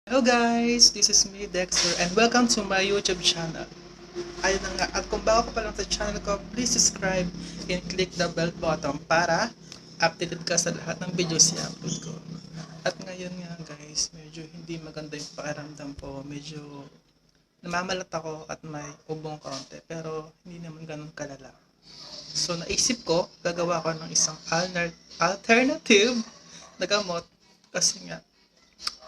Hello guys, this is me Dexter and welcome to my YouTube channel. Ayun na nga, at kung bago ka pa lang sa channel ko, please subscribe and click the bell button para updated ka sa lahat ng videos na upload ko. At ngayon nga guys, medyo hindi maganda yung pakiramdam ko. Medyo namamalat ako at may ubong kaunti pero hindi naman ganun kalala. So naisip ko, gagawa ko ng isang alternative na gamot kasi nga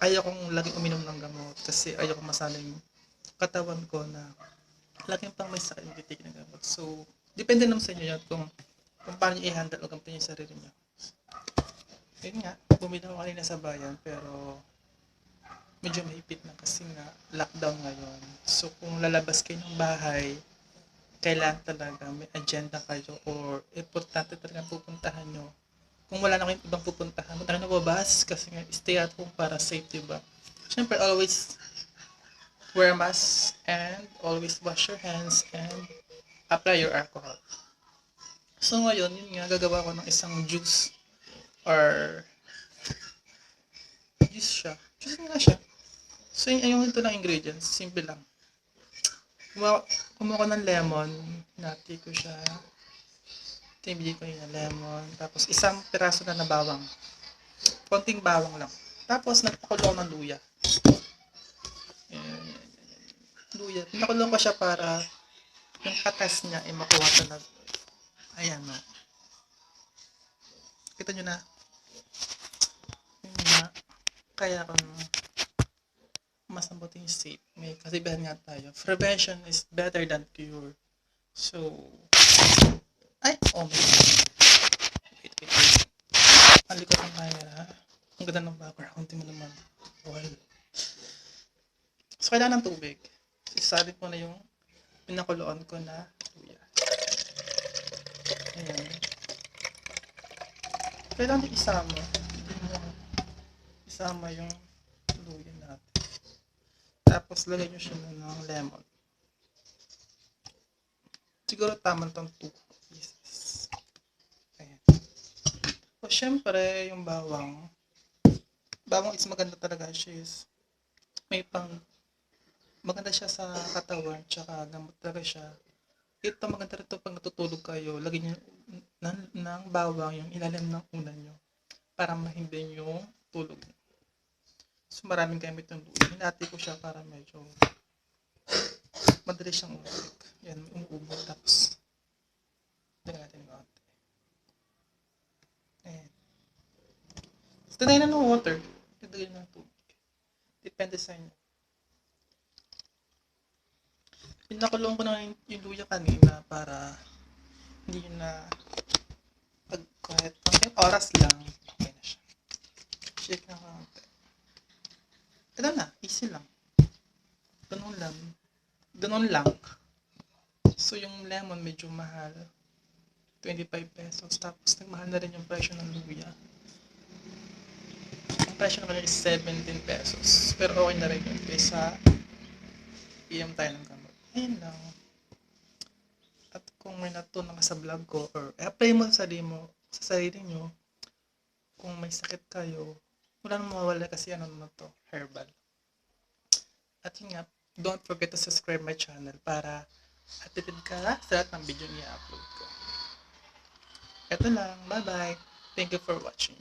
ayaw kong laging uminom ng gamot kasi ayaw kong masana yung katawan ko na laging pang may sakit yung titig ng gamot. So, depende naman sa inyo yun kung paano nyo i-handle o gamot yung sarili nyo. Yun nga, bumili ako kanina sa bayan pero medyo mahipit na kasi nga lockdown ngayon. So, kung lalabas kayo ng bahay, kailangan talaga may agenda kayo or importante talaga pupuntahan nyo. Kung wala na kayong ibang pupuntahan, huwag na nababas kasi nga stay at home para safe, diba? Siyempre, always wear mask and always wash your hands and apply your alcohol. So ngayon, yun nga, gagawa ko ng isang juice or juice siya. Juice nga siya. So yung ito lang ingredients, simple lang. Kumuha ko ng lemon, nati ko siya. Tinibili ko yung lemon. Tapos isang piraso na bawang. Konting bawang lang. Tapos nagpakulo ko ng luya. Luya. Pinakulo ko siya para yung katas niya ay makuha talaga. Ayan o. Kita nyo na. Yun nga. Kaya kung mas mabuting safe. May kasibahan nga tayo. Prevention is better than cure. So, ay! Oh my God. Wait. Ang likod ng camera. Ang ganda ng background. Hindi mo naman. Well. So, kailangan ng tubig. Isasalin ko na yung pinakuloan ko na luya. Ayan. Kailangan din isama. Hindi mo isama yung luya natin. Tapos, lagay nyo siya ng lemon. Siguro tama itong 2 pieces. Ayan. So, syempre, yung bawang. Bawang is maganda talaga siya is may maganda siya sa katawan, tsaka gamot talaga siya. Ito maganda rin ito pag natutulog kayo, lagyan nyo ng bawang yung ilalim ng unan nyo para mahimbing yung tulog nyo. So maraming gamit yung luya. Hinati ko siya para medyo madali siyang umubig. Yan, umuubog. Tapos lagyan natin yung konti. Ayan. So tinayin na ng water. Tinayin na ng tubig. Depende sa inyo. Pinakulong ko na yung luya kanina para hindi yun na kahit konting oras lang, okay na siya. Shake na konti. Ito na, easy lang. Ganun lang. So yung lemon medyo mahal. 25 pesos. Tapos nagmahal na rin yung presyo ng luya. Ang presyo naman is 17 pesos. Pero okay na rin yun kaysa inom tayo ng gamot. Ayun lang. At kung may natutunan ka sa vlog ko or apply mo sa sarili nyo, kung may sakit kayo, wala nang mawawala kasi ano naman to, herbal. At yun nga, don't forget to subscribe my channel para updated ka sa lahat ng video niya upload ko. Ito lang, bye bye. Thank you for watching.